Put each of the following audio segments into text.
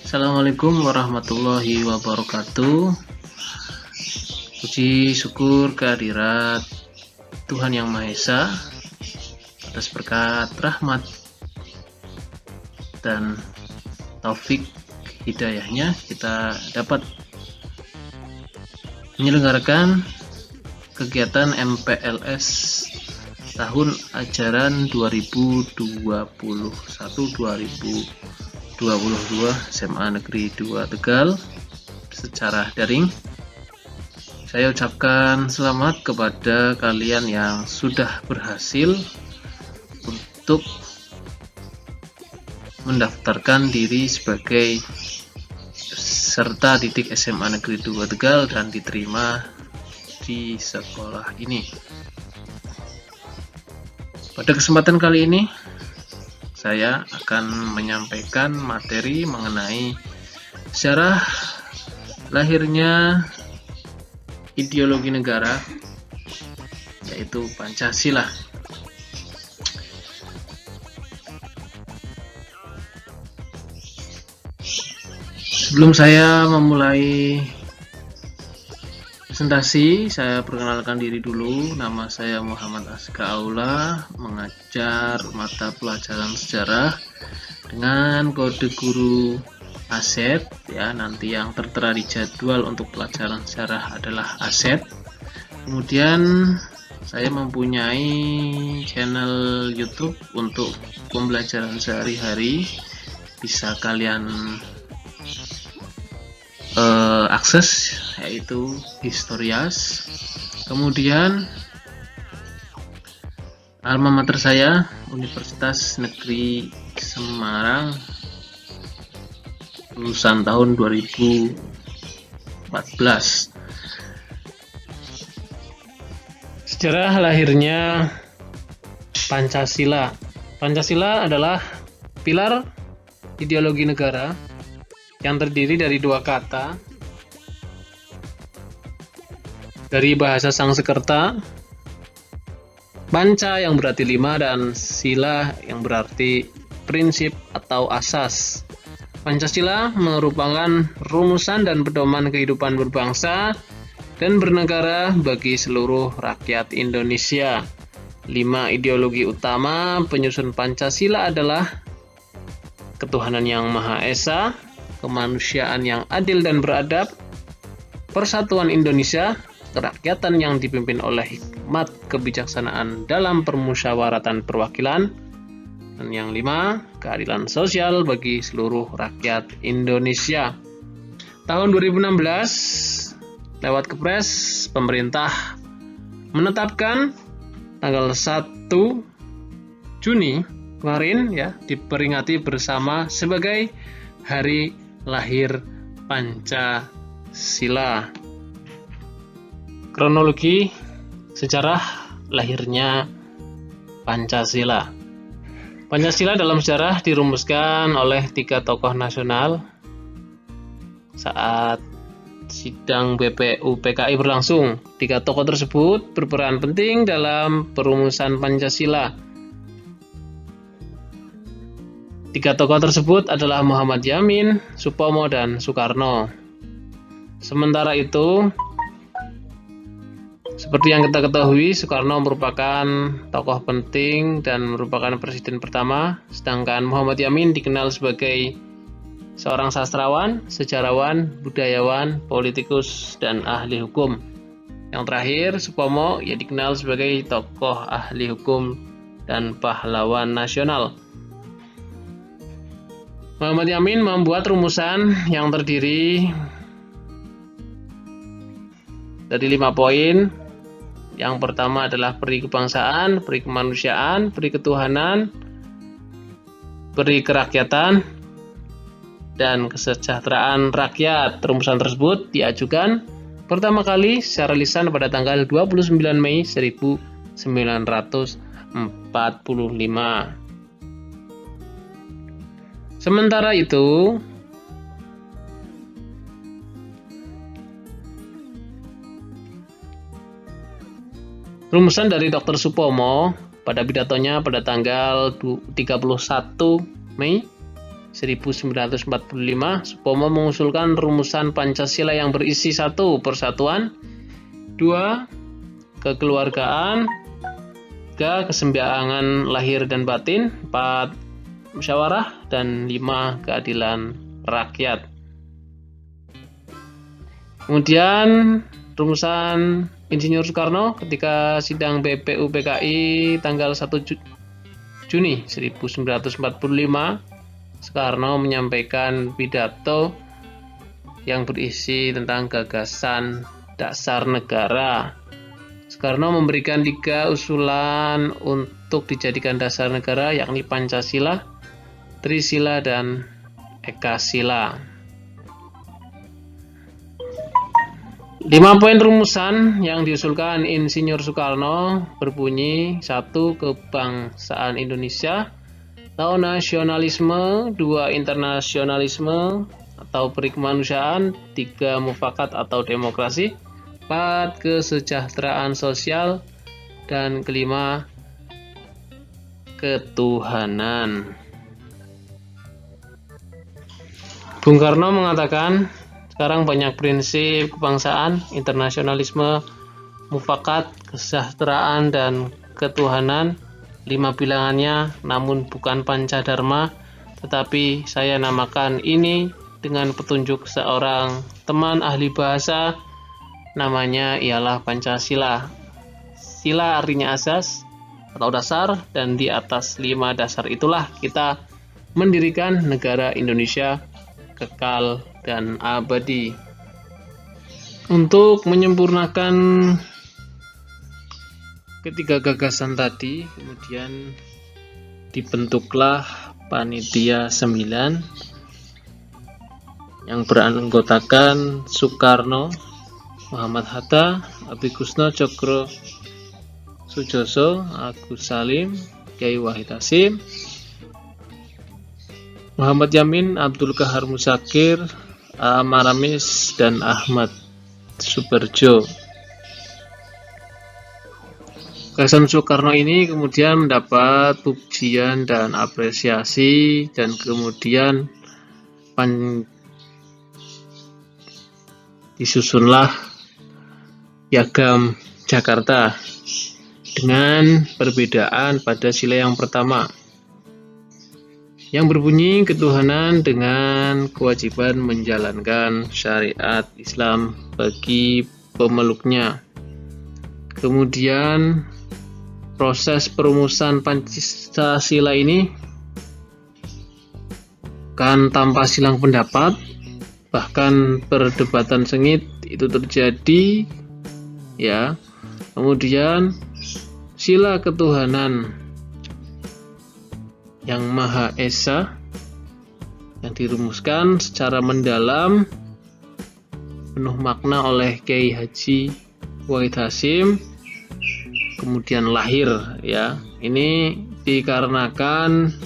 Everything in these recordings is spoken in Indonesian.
Assalamualaikum warahmatullahi wabarakatuh. Puji syukur kehadirat Tuhan Yang Maha Esa atas berkat rahmat dan taufik hidayahnya kita dapat menyelenggarakan kegiatan MPLS tahun ajaran 2021-2022 SMA Negeri 2 Tegal secara daring. Saya ucapkan selamat kepada kalian yang sudah berhasil untuk mendaftarkan diri sebagai peserta didik SMA Negeri 2 Tegal dan diterima di sekolah ini. Pada kesempatan kali ini saya akan menyampaikan materi mengenai sejarah lahirnya ideologi negara, yaitu Pancasila. Sebelum saya memulai presentasi, saya perkenalkan diri dulu. Nama saya Muhammad Aska Aula, mengajar mata pelajaran sejarah dengan kode guru Aset, ya, nanti yang tertera di jadwal untuk pelajaran sejarah adalah Aset. Kemudian saya mempunyai channel YouTube untuk pembelajaran sehari-hari, bisa kalian akses, yaitu Historias. Kemudian alma mater saya Universitas Negeri Semarang, lulusan tahun 2014. Sejarah lahirnya Pancasila. Pancasila adalah pilar ideologi negara yang terdiri dari dua kata dari bahasa Sangsekerta, panca yang berarti 5 dan sila yang berarti prinsip atau asas. Pancasila merupakan rumusan dan pedoman kehidupan berbangsa dan bernegara bagi seluruh rakyat Indonesia. 5 ideologi utama penyusun Pancasila adalah ketuhanan yang Maha Esa, kemanusiaan yang adil dan beradab, persatuan Indonesia, kerakyatan yang dipimpin oleh hikmat kebijaksanaan dalam permusyawaratan perwakilan, dan yang 5, keadilan sosial bagi seluruh rakyat Indonesia. Tahun 2016, lewat Kepres, pemerintah menetapkan tanggal 1 Juni kemarin, ya, diperingati bersama sebagai Hari Lahir Pancasila. Kronologi sejarah lahirnya Pancasila. Pancasila dalam sejarah dirumuskan oleh 3 tokoh nasional saat sidang BPU PKI berlangsung. 3 tokoh tersebut berperan penting dalam perumusan Pancasila. 3 tokoh tersebut adalah Muhammad Yamin, Supomo, dan Soekarno. Sementara itu, seperti yang kita ketahui, Soekarno merupakan tokoh penting dan merupakan presiden pertama, sedangkan Muhammad Yamin dikenal sebagai seorang sastrawan, sejarawan, budayawan, politikus, dan ahli hukum. Yang terakhir, Supomo, ia dikenal sebagai tokoh ahli hukum dan pahlawan nasional. Muhammad Yamin membuat rumusan yang terdiri dari 5 poin. Yang pertama adalah peri kebangsaan, peri kemanusiaan, peri ketuhanan, peri kerakyatan, dan kesejahteraan rakyat. Rumusan tersebut diajukan pertama kali secara lisan pada tanggal 29 Mei 1945. Sementara itu, rumusan dari Dr. Supomo pada pidatonya pada tanggal 31 Mei 1945, Supomo mengusulkan rumusan Pancasila yang berisi 1. Persatuan, 2. Kekeluargaan, 3. Keseimbangan lahir dan batin, 4. Musyawarah, dan 5. Keadilan rakyat. Kemudian rumusan Insinyur Soekarno ketika sidang BPUPKI tanggal 1 Juni 1945, Soekarno menyampaikan pidato yang berisi tentang gagasan dasar negara. Soekarno memberikan 3 usulan untuk dijadikan dasar negara, yakni Pancasila, Trisila, dan Ekasila. 5 poin rumusan yang diusulkan Insinyur Soekarno berbunyi: 1. Kebangsaan Indonesia atau nasionalisme, 2. Internasionalisme atau perikemanusiaan, 3. Mufakat atau demokrasi, 4. Kesejahteraan sosial, dan 5. Ketuhanan. Bung Karno mengatakan sekarang banyak prinsip kebangsaan, internasionalisme, mufakat, kesejahteraan, dan ketuhanan. 5 bilangannya, namun bukan pancadharma, tetapi saya namakan ini dengan petunjuk seorang teman ahli bahasa. Namanya ialah Pancasila. Sila artinya asas atau dasar, dan di atas 5 dasar itulah kita mendirikan negara Indonesia kekal dan abadi. Untuk menyempurnakan ketiga gagasan tadi, kemudian dibentuklah Panitia 9 yang beranggotakan Soekarno, Muhammad Hatta, Abdikusno Cokro Sujoso, Agus Salim, Kyai Wahid Hasyim, Muhammad Yamin, Abdul Qahar Musakir, Maramis, dan Ahmad Subarjo. Gagasan Soekarno ini kemudian mendapat pujian dan apresiasi, dan kemudian disusunlah Piagam Jakarta dengan perbedaan pada sila yang pertama, yang berbunyi ketuhanan dengan kewajiban menjalankan syariat Islam bagi pemeluknya. Kemudian proses perumusan Pancasila ini kan tanpa silang pendapat, bahkan perdebatan sengit itu terjadi, ya. Kemudian sila ketuhanan yang Maha Esa yang dirumuskan secara mendalam penuh makna oleh Kiai Haji Wahid Hasyim, kemudian lahir, ya. Ini dikarenakan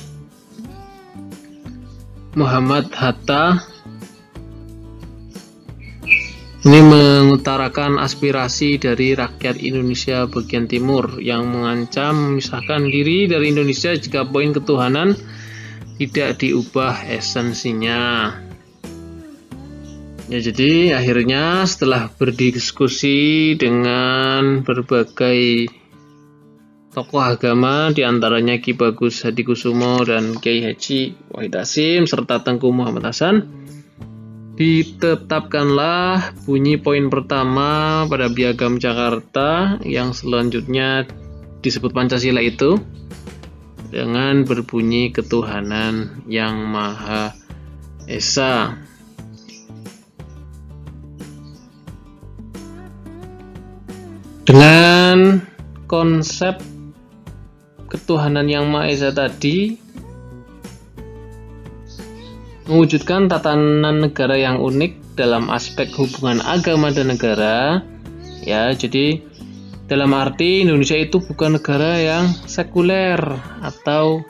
Muhammad Hatta ini mengutarakan aspirasi dari rakyat Indonesia bagian timur yang mengancam memisahkan diri dari Indonesia jika poin ketuhanan tidak diubah esensinya. Ya, jadi akhirnya setelah berdiskusi dengan berbagai tokoh agama, diantaranya Ki Bagus Hadikusumo dan Kiai Haji Wahid Hasyim serta Tengku Muhammad Hasan, ditetapkanlah bunyi poin pertama pada Piagam Jakarta yang selanjutnya disebut Pancasila itu dengan berbunyi ketuhanan yang Maha Esa. Dengan konsep ketuhanan yang Maha Esa tadi mewujudkan tatanan negara yang unik dalam aspek hubungan agama dan negara, ya. Jadi dalam arti Indonesia itu bukan negara yang sekuler atau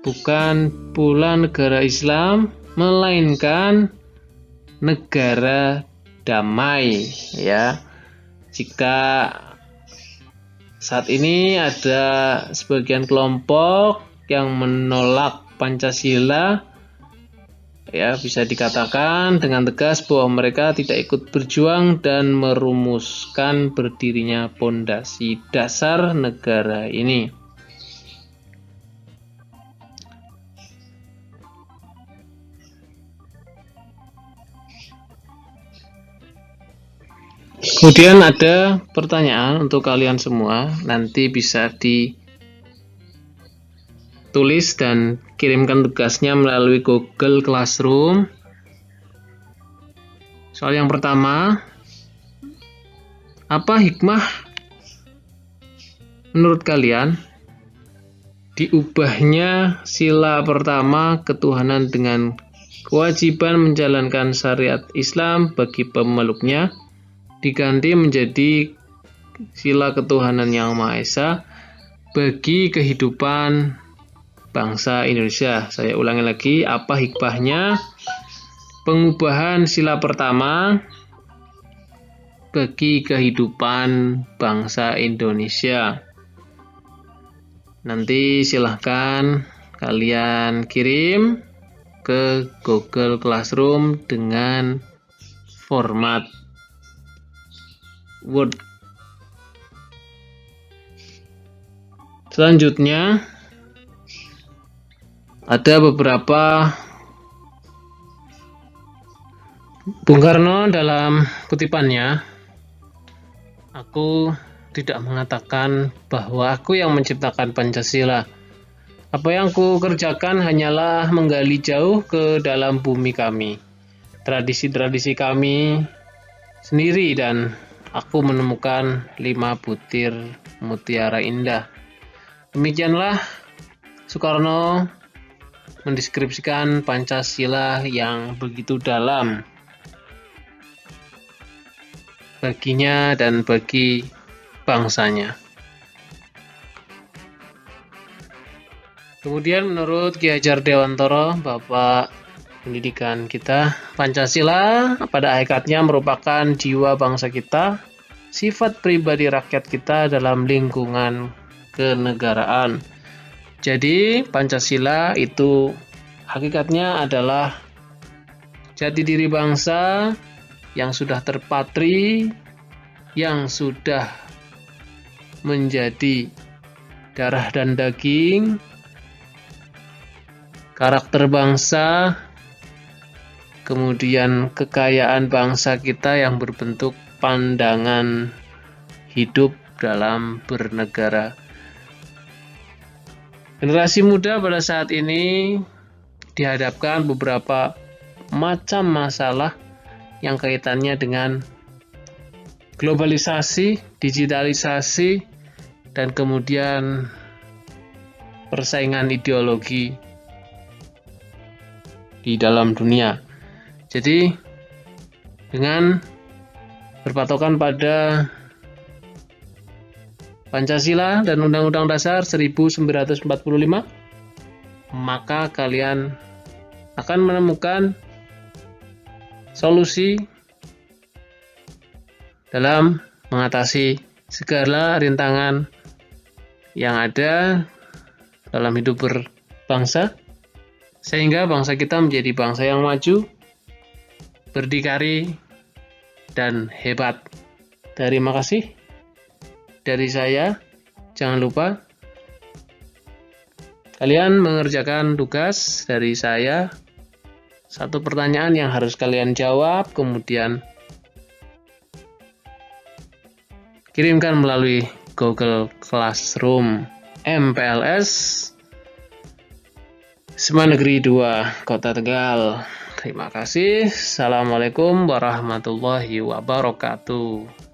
bukan pula negara Islam, melainkan negara damai, ya. Jika saat ini ada sebagian kelompok yang menolak Pancasila Ya, bisa dikatakan dengan tegas bahwa mereka tidak ikut berjuang dan merumuskan berdirinya pondasi dasar negara ini. Kemudian ada pertanyaan untuk kalian semua, nanti bisa ditulis dan kirimkan tugasnya melalui Google Classroom. Soal yang pertama, apa hikmah menurut kalian diubahnya sila pertama ketuhanan dengan kewajiban menjalankan syariat Islam bagi pemeluknya diganti menjadi sila ketuhanan yang Maha Esa bagi kehidupan bangsa Indonesia? Saya ulangi lagi, apa hikmahnya pengubahan sila pertama bagi kehidupan bangsa Indonesia? Nanti silahkan kalian kirim ke Google Classroom dengan format Word. Selanjutnya ada beberapa Bung Karno dalam kutipannya, aku tidak mengatakan bahwa aku yang menciptakan Pancasila. Apa yang ku kerjakan hanyalah menggali jauh ke dalam bumi kami, tradisi-tradisi kami sendiri, dan aku menemukan 5 butir mutiara indah. Demikianlah Soekarno mendeskripsikan Pancasila yang begitu dalam baginya dan bagi bangsanya. Kemudian menurut Ki Hajar Dewantara, Bapak Pendidikan kita, Pancasila pada hakikatnya merupakan jiwa bangsa kita, sifat pribadi rakyat kita dalam lingkungan kenegaraan. Jadi Pancasila itu hakikatnya adalah jati diri bangsa yang sudah terpatri, yang sudah menjadi darah dan daging, karakter bangsa, kemudian kekayaan bangsa kita yang berbentuk pandangan hidup dalam bernegara. Generasi muda pada saat ini dihadapkan beberapa macam masalah yang kaitannya dengan globalisasi, digitalisasi, dan kemudian persaingan ideologi di dalam dunia. Jadi dengan berpatokan pada Pancasila dan Undang-Undang Dasar 1945, maka kalian akan menemukan solusi dalam mengatasi segala rintangan yang ada dalam hidup berbangsa, sehingga bangsa kita menjadi bangsa yang maju, berdikari, dan hebat. Terima kasih dari saya. Jangan lupa kalian mengerjakan tugas dari saya. 1 pertanyaan yang harus kalian jawab, kemudian kirimkan melalui Google Classroom MPLS SMA Negeri 2 Kota Tegal. Terima kasih. Assalamualaikum warahmatullahi wabarakatuh.